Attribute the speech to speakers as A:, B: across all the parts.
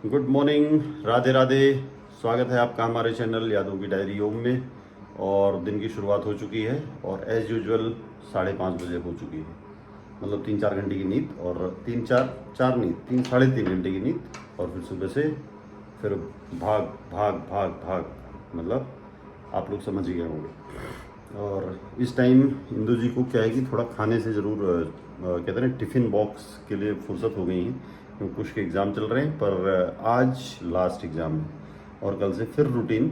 A: Good morning, Radhe Radhe. स्वागत है आपका हमारे चैनल यादों की डायरी योग में। और दिन की शुरुआत हो चुकी है और एज़ यूजुअल 5:30 बजे हो चुकी है। मतलब 3-4 घंटे की नींद और 3-4 3 साढ़े 3 घंटे की नींद और फिर सुबह से फिर भाग भाग भाग भाग, मतलब आप लोग समझ ही गए होंगे। और इस टाइम इंदु जी को क्या है कि थोड़ा खाने से ज़रूर कहते हैं टिफ़िन बॉक्स के लिए फुर्सत हो गई है, क्योंकि कुछ के एग्ज़ाम चल रहे हैं। पर आज लास्ट एग्ज़ाम है और कल से फिर रूटीन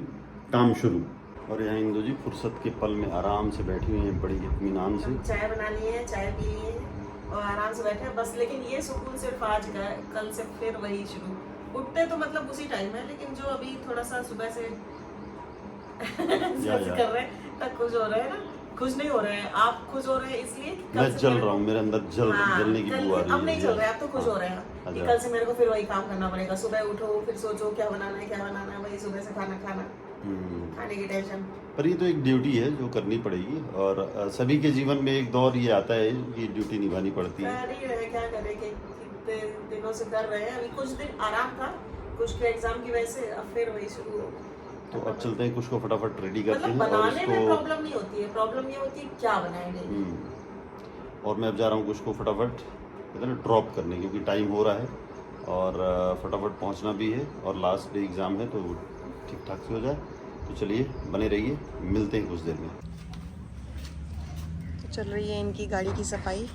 A: काम शुरू। और यहाँ इंदु जी फुर्सत के पल में आराम से बैठी हुई हैं, बड़ी इत्मीनान से।
B: चाय बना ली है, चाय पी ली है और आराम से बैठे हैं बस। लेकिन ये सुकून सिर्फ आज का है, कल से फिर वही शुरू। उठते तो मतलब उसी टाइम है, लेकिन जो अभी थोड़ा सा सुबह से कर रहे हैं तब खुश हो रहे हैं ना। खुश नहीं हो रहे हैं आप, खुश हो रहे हैं इसलिए कि
A: मैं जल रहा हूँ, मेरे अंदर जलने की बुआ आ रही है।
B: अब नहीं चल रहा है, अब तो खुश हो रहे हैं कि कल से मेरे को फिर वही काम करना पड़ेगा। सुबह उठो, फिर सोचो क्या बनाना है, वही सुबह से खाना खाने की टेंशन।
A: पर ये तो एक ड्यूटी है जो करनी पड़ेगी और सभी के जीवन में एक दौर ये आता है कि ड्यूटी निभानी पड़ती है।
B: कर ही रहे, क्या करें कि दिनों से कर रहे हैं। अभी कुछ दिन आराम था, कुछ के एग्जाम की वजह से, अब फिर वही शुरू हो गया।
A: तो अब चलते हैं, कुछ को फटाफट रेडी करते हैं।
B: बनाने
A: और उसको
B: में प्रॉब्लम नहीं होती है, प्रॉब्लम ये होती है क्या बनाएंगे।
A: और मैं अब जा रहा हूँ कुछ को फटाफट कहते हैं ना ड्रॉप करने, क्योंकि टाइम हो रहा है और फटाफट पहुँचना भी है और लास्ट डे एग्ज़ाम है, तो ठीक ठाक से हो जाए। तो चलिए बने रहिए, मिलते हैं कुछ देर में।
B: तो चल रही है इनकी गाड़ी की सफाई।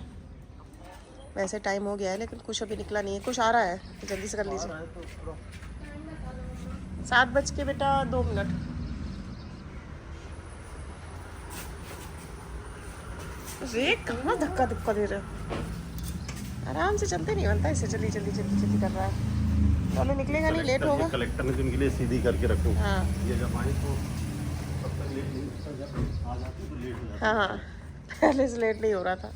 B: वैसे टाइम हो गया है लेकिन कुछ अभी निकला नहीं है। कुछ आ रहा है तो जल्दी से कर लीजिए। 7 बज के बेटा 2 मिनट। रे कहाँ धक्का धक्का दे रहे हो? आराम से चलते नहीं बनता इसे, जल्दी कर रहा है। चलो निकलेगा नहीं, लेट होगा।
A: कलेक्टर ने तो इनके लिए सीधी करके रखो।
B: हाँ
A: ये जब आए तो तब तक लेट नहीं, जब आ जाते तो लेट हो जाते।
B: हाँ, पहले से लेट नहीं हो रहा था।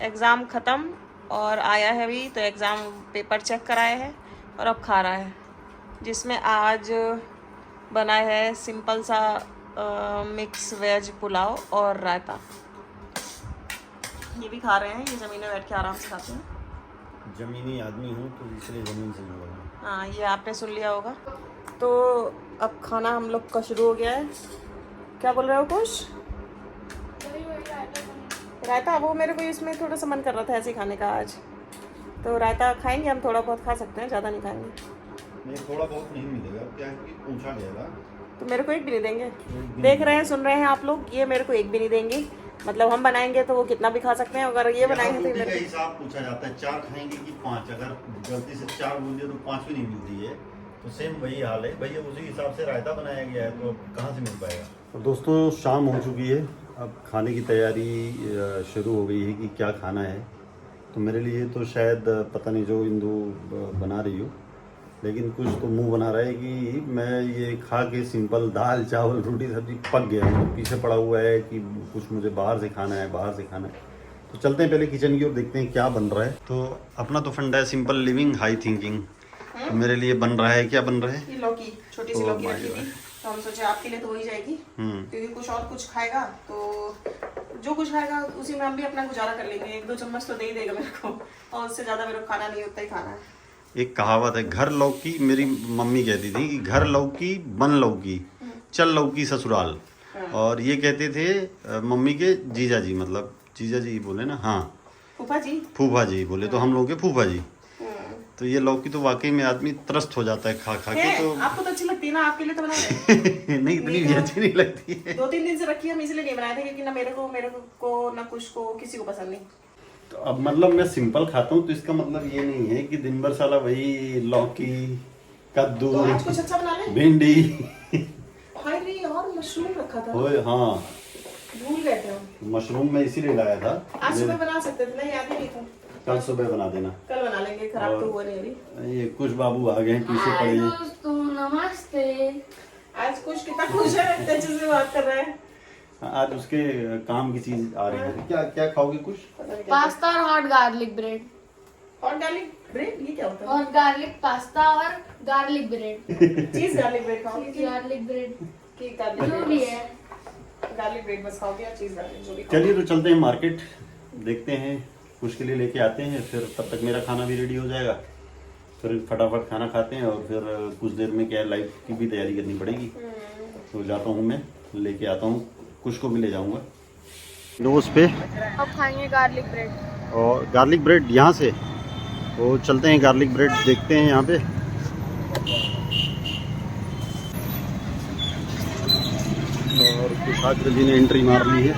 B: एग्ज़ाम ख़त्म और आया है अभी, तो एग्ज़ाम पेपर चेक कराया है और अब खा रहा है, जिसमें आज बना है सिंपल सा मिक्स वेज पुलाव और रायता। ये भी खा रहे हैं, ये ज़मीन में बैठ के आराम से खाते हैं।
A: जमीनी आदमी हूँ तो इसलिए ज़मीन से जुड़ा हूँ।
B: हाँ, ये आपने सुन लिया होगा। तो अब खाना हम लोग का शुरू हो गया है। क्या बोल रहे हो कुछ? रायता, वो मेरे को इसमें थोड़ा सा मन कर रहा था ऐसे ही खाने का आज, तो रायता खाएंगे हम। थोड़ा बहुत खा सकते हैं, ज़्यादा नहीं खाएंगे।
A: नहीं, थोड़ा बहुत नहीं मिलेगा, क्या है कि पूछा गया
B: तो मेरे को एक भी नहीं देंगे? देख रहे हैं, सुन रहे हैं आप लोग, ये मेरे को एक भी नहीं देंगे। मतलब हम बनाएंगे तो वो कितना भी खा सकते हैं, अगर ये बनाएंगे तो मेरे को
A: हिसाब पूछा जाता है, 4 खाएंगे कि 5। अगर गलती से 4 बोल दिया तो 5 भी नहीं मिलती है। तो सेम वही हाल है भैया, उसी हिसाब से रायता बनाया गया है, तो कहाँ से मिल पाएगा। और दोस्तों शाम हो चुकी है, अब खाने की तैयारी शुरू हो गई है कि क्या खाना है। तो मेरे लिए तो शायद पता नहीं जो इंदु बना रही हो, लेकिन कुछ तो मुंह बना रहा है कि मैं ये खा के सिंपल दाल चावल रोटी सब्जी पक गया हूँ। पीछे पड़ा हुआ है कि कुछ मुझे बाहर से खाना है। तो चलते हैं पहले किचन की ओर, देखते हैं क्या बन रहा है। तो अपना तो फंडा है सिंपल लिविंग हाई थिंकिंग। तो मेरे लिए बन रहा है, क्या बन रहा है?
B: ये लौकी, छोटी सी लौकी रखी थी, तो हम सोचे आपके लिए तो हो ही जाएगी, क्योंकि कुछ खाएगा तो जो कुछ खाएगा उसी में हम भी अपना गुजारा कर लेंगे। 1-2 चम्मच तो दे ही देगा मेरे को, और उससे ज़्यादा मेरे को खाना नहीं, उतना ही खाना है।
A: एक कहावत है, घर लौकी, मेरी मम्मी कहती थी कि घर लौकी बन लौकी चल लौकी ससुराल। और ये कहते थे मम्मी के जीजा जी, मतलब जीजा जी बोले ना, हाँ फूफा जी बोले, तो हम लोग के फूफा जी। तो ये लौकी तो वाकई में आदमी त्रस्त हो जाता है खा खा के। तो
B: आपको तो अच्छी लगती है ना, आपके लिए तो बना रहे।
A: नहीं, इतनी भी अच्छी नहीं लगती है।
B: 2-3 दिन से रखी है, हम इसलिए नहीं बनाए थे, क्योंकि ना मेरे को ना कुछ को किसी को पसंद नहीं।
A: तो अब मतलब मैं सिंपल खाता हूँ, तो इसका मतलब ये नहीं है कि दिन भर साला वही लौकी कद्दू
B: तो आज कुछ अच्छा बना ले।
A: भिंडी
B: और मशरूम रखा था।
A: हाँ,
B: भूल गए थे हम।
A: मशरूम मैं इसीलिए लाया था।
B: आज सुबह बना सकते थे ना, याद ही नहीं था।
A: कल सुबह बना देना।
B: कल बना लेंगे, खराब तो हुआ नहीं अभी।
A: ये कुछ बाबू आ गए पीछे पड़े।
C: दोस्तों नमस्ते।
B: आज कुछ कितना खुश है, इतने अच्छे से बात कर रहे हैं।
A: आज उसके काम की चीज आ रही है। क्या क्या खाओगे? कुछ
C: पास्ता और hot garlic bread.
B: Hot garlic bread ये क्या होता
C: और गार्लिक पास्ता और गार्लिक ब्रेड
B: है? चीज गार्लिक ब्रेड खाओगे
C: चीज गार्लिक ब्रेड
B: कि गार्लिक
C: जो भी है।
B: गार्लिक ब्रेड बस खाओगे या चीज गार्लिक जो भी
A: चलिए तो चलते हैं मार्केट, देखते हैं कुछ के लिए लेके आते हैं, फिर तब तक मेरा खाना भी रेडी हो जाएगा, फिर फटाफट खाना खाते हैं और फिर कुछ देर में क्या है लाइव की भी तैयारी करनी पड़ेगी। तो जाता हूँ मैं, लेके आता हूँ, कुछ को भी ले जाऊँगा नोज पे।
C: अब खाएंगे गार्लिक ब्रेड।
A: और गार्लिक ब्रेड यहाँ से तो चलते हैं, गार्लिक ब्रेड देखते हैं यहाँ पे। और कुशाग्र जी ने एंट्री मार ली है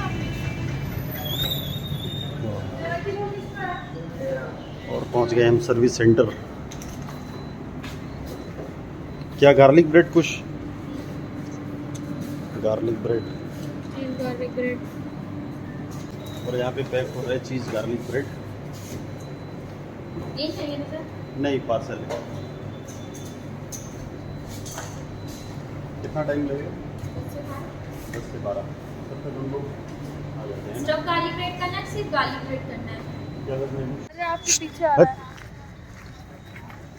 A: और पहुँच गए हम सर्विस सेंटर। क्या गार्लिक ब्रेड, कुछ garlic bread
C: cheese garlic bread.
A: और यहाँ पे पैक हो रहा है चीज़ गार्लिक ब्रेड।
C: ये चाहिए ना सर?
A: नहीं, पार्सल है। कितना टाइम लगेगा? 10 से 12 तब तक हम लोग आ जाते हैं ना।
C: स्टफ गार्लिक ब्रेड करना है, सिर्फ गार्लिक ब्रेड करना है।
A: क्या करना है?
C: अरे आपके पीछे आ रहा है।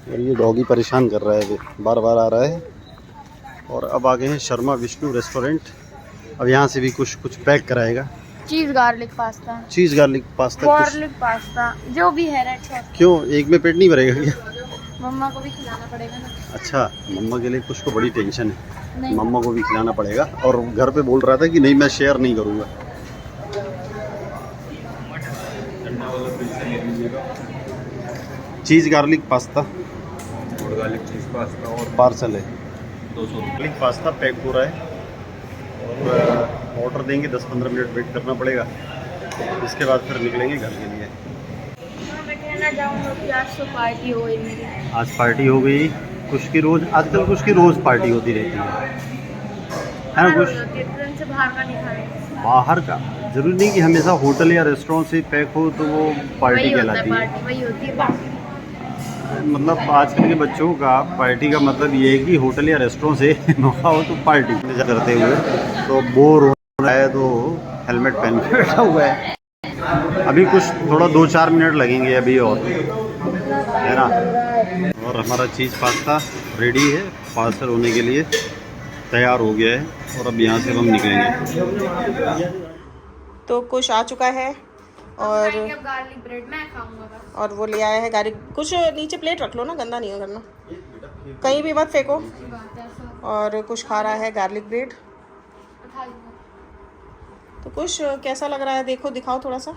A: और ये डॉगी परेशान कर रहा है, अभी बार बार आ रहा है। और अब आ गए हैं शर्मा विष्णु रेस्टोरेंट। अब यहाँ से भी कुछ पैक कराएगा।
C: चीज गार्लिक पास्ता,
A: चीज़ गार्लिक पास्ता,
C: गार्लिक पास्ता जो भी है रेड सॉस।
A: क्यों एक में पेट नहीं भरेगा क्या?
C: मम्मा को भी खिलाना पड़ेगा ना।
A: अच्छा, मम्मा के लिए कुछ को बड़ी टेंशन है,
C: नहीं
A: मम्मा को भी खिलाना पड़ेगा। और घर पे बोल रहा था कि नहीं मैं शेयर नहीं करूँगा। चीज़ गार्लिक पास्ता
D: और गार्लिक चीज़ पास्ता और
A: पार्सल है।
D: 200
A: गार्लिक पास्ता पैक हो रहा है और ऑर्डर देंगे, 10-15 मिनट वेट करना पड़ेगा। इसके बाद फिर निकलेंगे घर के लिए।
C: मैं कहना चाहूँगा कि आज तो पार्टी हो गई मेरी।
A: आज पार्टी हो गई। कुछ की रोज़, आजकल कुछ की रोज़ पार्टी होती रहती है ना? कुछ
C: तुरंत से बाहर का नहीं खाए।
A: बाहर का जरूरी नहीं कि हमेशा होटल या रेस्टोरेंट से पैक हो तो वो पार्टी कहलाती है।
C: पार्टी वही होती है पार्टी।
A: मतलब आजकल के बच्चों का पार्टी का मतलब ये है कि होटल या रेस्टोरेंट से मौका हो तो पार्टी करते हुए। तो बोर हो रहा है तो हेलमेट पहन के बैठा हुआ है। अभी कुछ थोड़ा 2-4 मिनट लगेंगे अभी और, है ना? और हमारा चीज़ पास्ता रेडी है, पार्सल होने के लिए तैयार हो गया है। और अब यहाँ से हम निकलेंगे।
B: तो कुछ आ चुका है और
C: गार्लिक ब्रेड मैं खाऊंगा बस।
B: और वो ले आया है गार्लिक। कुछ नीचे प्लेट रख लो ना, गंदा नहीं करना, कहीं भी मत फेंको। और कुछ खा रहा है गार्लिक ब्रेड। तो कुछ कैसा लग रहा है देखो, दिखाओ थोड़ा सा,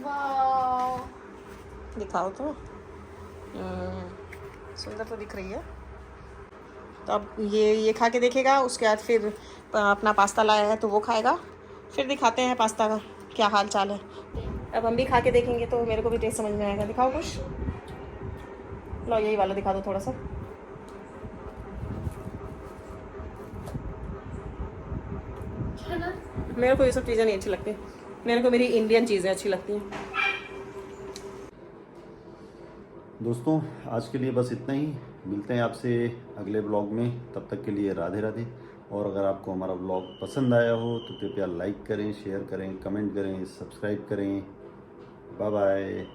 C: वाह
B: दिखाओ तो। सुंदर तो दिख रही है। तो अब ये खा के देखेगा, उसके बाद फिर अपना पास्ता लाया है तो वो खाएगा, फिर दिखाते हैं पास्ता का क्या हाल चाल है। अब हम भी खा के देखेंगे तो मेरे को भी टेस्ट समझ में आएगा। दिखाओ कुछ, लो यही वाला दिखा दो थोड़ा सा। मेरे को ये सब चीज़ें नहीं अच्छी लगती, मेरे को मेरी इंडियन चीज़ें अच्छी लगती हैं।
A: दोस्तों आज के लिए बस इतना ही, मिलते हैं आपसे अगले ब्लॉग में। तब तक के लिए राधे राधे। और अगर आपको हमारा ब्लॉग पसंद आया हो तो कृपया लाइक करें, शेयर करें, कमेंट करें, सब्सक्राइब करें। Bye bye.